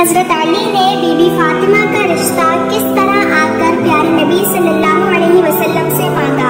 حضرت علی نے be be Fatima کا رشتہ کس طرح آ کر پیارے نبی صلی اللہ علیہ وسلم سے مانگا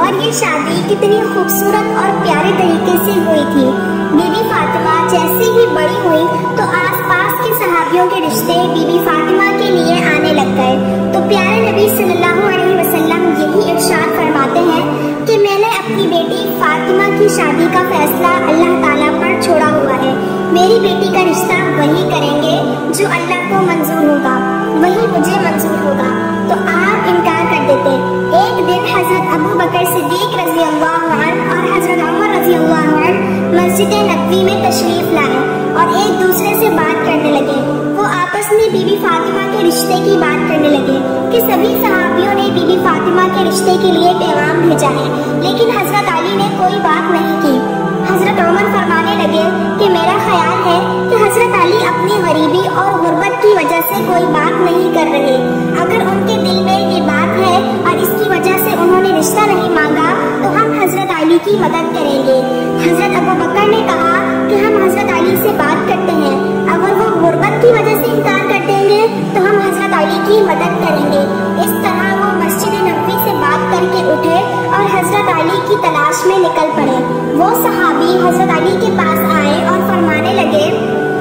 اور یہ شادی کتنی خوبصورت اور پیارے طریقے سے ہوئی تھی۔ بی بی فاطمہ جیسے ہی بڑی ہوئی تو آس پاس کے صحابیوں کے رشتے بی بی فاطمہ کے لیے آنے لگ گئے، تو پیارے نبی صلی اللہ علیہ وسلم یہی ارشاد فرماتے ہیں کہ میں نے اپنی بیٹی فاطمہ کی شادی کا فیصلہ اللہ تعالیٰ پر چھوڑا ہوا ہے۔ میری بیٹی کا رشتہ وہی کریں گے جو اللہ کو منظور ہوگا، وہی مجھے منظور ہوگا۔ تو آپ انکار کر دیتے۔ ایک دن حضرت ابو بکر صدیق رضی اللہ عنہ اور حضرت عمر رضی اللہ عنہ مسجد نبوی میں تشریف لائے اور ایک دوسرے سے بات کرنے لگے۔ وہ آپس میں بی بی فاطمہ کے رشتے کی بات کرنے لگے کہ سبھی صحابیوں نے بی بی فاطمہ کے رشتے کے لیے پیغام بھیجا ہے، لیکن حضرت علی نے کوئی بات نہیں کی۔ حضرت عمر فرمانے لگے کہ میرا خیال ہے کہ حضرت علی اپنی غریبی اور غربت کی وجہ سے کوئی بات نہیں کر رہے۔ اگر ان کے دل میں یہ بات ہے اور اس کی وجہ سے انہوں نے رشتہ نہیں مانگا تو ہم حضرت علی کی مدد کریں گے۔ حضرت ابو بکر نے کہا کہ ہم حضرت علی سے بات کرتے ہیں، اگر وہ غربت کی وجہ سے انکار کر دیں گے تو ہم حضرت علی کی مدد کریں گے۔ اس طرح وہ مسجد نبوی سے بات کر کے اٹھے اور حضرت علی کی تلاش میں نکل پڑے۔ وہ صحابی حضرت علی کے پاس آئے اور فرمانے لگے،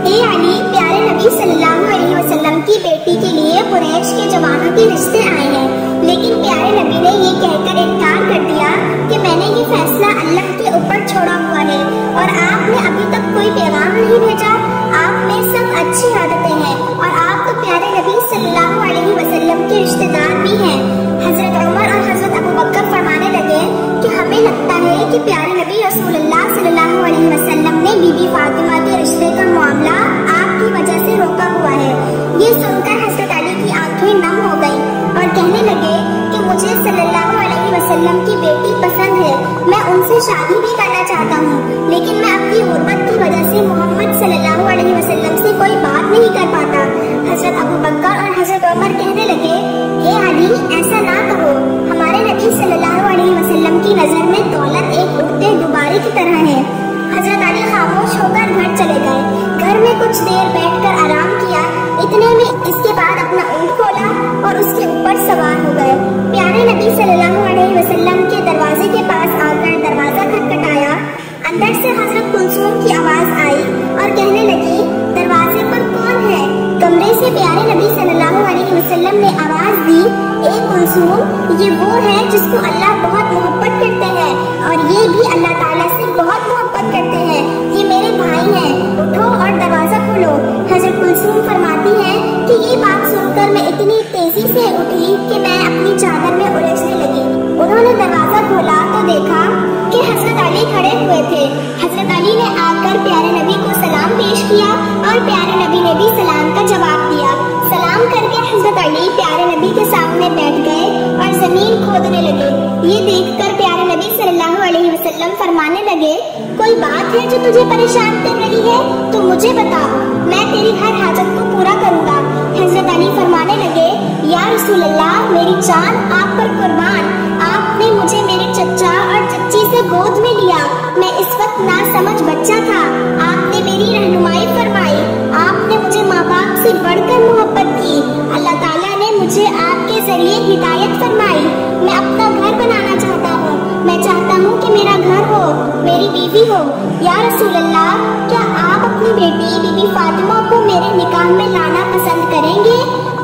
اے علی، پیارے نبی صلی اللہ علیہ وسلم کی بیٹی کے لیے قریش کے جوانوں کے رشتے آئے ہیں، لیکن پیارے نبی نے یہ کہہ کر انکار کر دیا کہ میں نے یہ فیصلہ اللہ کے اوپر چھوڑا ہوا ہے اور آپ نے ابھی تک کوئی پیغام نہیں بھیجا۔ آپ میں سب اچھی عادتیں ہیں اور آپ تو پیارے نبی صلی اللہ علیہ وسلم کے رشتے دار بھی ہیں۔ حضرت عمر اور حضرت ابو بکر فرمانے لگے کہ ہمیں لگتا ہے کہ پیارے نبی رسول اللہ صلی اللہ علیہ وسلم نے بی بی فاطمہ کے رشتے کا معاملہ آپ کی وجہ سے روکا ہوا ہے۔ یہ سن کر حضرت علی کی آنکھیں نم ہو گئیں اور کہنے لگے کہ مجھے صلی اللہ علیہ وسلم کی بیٹی پسند ہے، میں ان سے شادی بھی کرنا چاہتا ہوں، لیکن میں اپنی غربت کی وجہ سے محمد صلی اللہ علیہ وسلم سے کوئی بات نہیں کر پاتا۔ حضرت ابو بکر اور حضرت عمر کہنے لگے، اے علی، ایسا نہ کہو، ہمارے نبی صلی اللہ علیہ وسلم کی نظر میں دولت ایک اڑتے غبارے کی طرح ہے۔ حضرت علی خاموش ہو کر گھر چلے گئے۔ گھر میں کچھ دیر بیٹھ کر آرام کیا، اتنے میں اس کے بعد اپنا اونٹ کھولا اور اس کے اوپر سوار ہو گئے۔ پیارے نبی صلی اللہ علیہ وسلم کے دروازے کے پاس آ کر دروازہ کھٹکھٹایا۔ اندر سے حضرت کلثوم کی آواز آئی اور کہنے لگی، دروازے پر کون ہے؟ کمرے سے پیارے نبی صلی اللہ علیہ وسلم نے آواز دی، اے کلثوم، یہ وہ ہے جس کو اللہ بہت محبت کرتے ہیں اور یہ بھی اللہ تعالیٰ سے بہت محبت کرتے ہیں، یہ میرے بھائی ہیں، اٹھو اور دروازہ کھولو۔ حضرت کلثوم فرماتی ہیں کہ یہ بات سن کر میں اتنی تیزی سے اٹھی کہ میں اپنی چادر میں الجھنے لگی۔ انہوں نے دروازہ کھولا تو دیکھا کہ حضرت علی کھڑے ہوئے تھے۔ حضرت علی نے آ کر پیارے نبی کو سلام پیش کیا اور پیارے نبی نے بھی سلام کا جواب دیا۔ سلام کر کے حضرت علی پیارے نبی کے سامنے بیٹھ گئے اور زمین کھودنے لگے۔ یہ دیکھ کر پیارے نبی صلی اللہ علیہ وسلم فرمانے لگے، کوئی بات ہے جو تجھے پریشان کر رہی ہے تو مجھے بتا، میں تیری ہر حاجت کو پورا کروں گا۔ حضرت علی فرمانے لگے، یا رسول اللہ، میری جان آپ پر قربان، آپ نے مجھے میرے چچا اور چچی سے گود میں لیا، میں اس وقت ناسمجھ بچہ تھا، آپ نے میری رہنمائی فرمائی، آپ نے مجھے ماں باپ سے بڑھ کر محبت کی، اللہ تعالیٰ نے مجھے آپ کے ذریعے ہدایت فرمائی، میں اپنا گھر بنانا چاہتا ہوں، میں چاہتا ہوں کہ میرا گھر ہو، میری بیوی ہو۔ یا رسول اللہ، کیا آپ اپنی بیٹی بی بی فاطمہ کو میرے نکاح میں لانا پسند کریں گے؟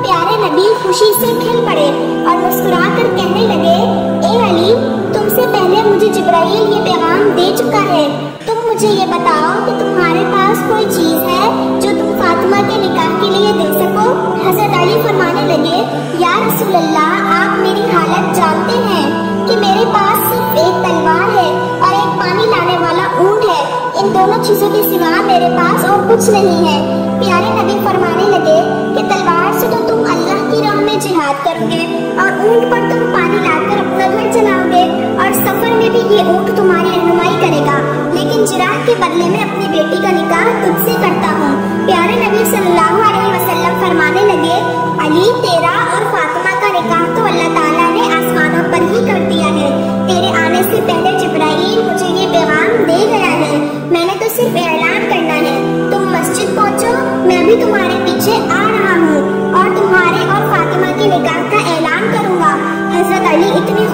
پیارے نبی خوشی سے کھل پڑے اور مسکرا کر کہنے لگے، اے علی، تم سے پہلے مجھے جبرائیل یہ پیغام دے چکا ہے، تم مجھے یہ بتاؤ کہ تمہارے پاس کوئی چیز ہے جو تم فاطمہ کے نکاح کے لیے دے سکو؟ حضرت علی فرمانے لگے، یا رسول اللہ، آپ میری حالت جانتے ہیں کہ میرے پاس صرف ایک تلوار ہے اور ایک پانی لانے والا اونٹ ہے، ان دونوں چیزوں کے سوا میرے پاس اور کچھ نہیں ہے۔ پیارے نبی فرمانے لگے کہ تلوار سے تو تم اللہ کی راہ میں جہاد کرو گے اور اونٹ پر تم پانی لا کر اپنا گھر چلاؤ گے اور سفر میں بھی یہ اونٹ تمہاری رہنمائی کرے گا، لیکن جراح کے بدلے میں اپنی بیٹی کا نکاح تجھ سے کرتا ہوں۔ پیارے نبی صلی اللہ علیہ وسلم فرمانے لگے، علی، تیرا اور فاطمہ کا نکاح تو اللہ تعالیٰ نے آسمانوں پر ہی کر دیا ہے، تیرے آنے سے پہلے جبرائیل مجھے یہ پیغام دے گیا ہے، میں نے تو صرف اعلان کرنا ہے، تم مسجد پہنچو، میں بھی تمہارے پیچھے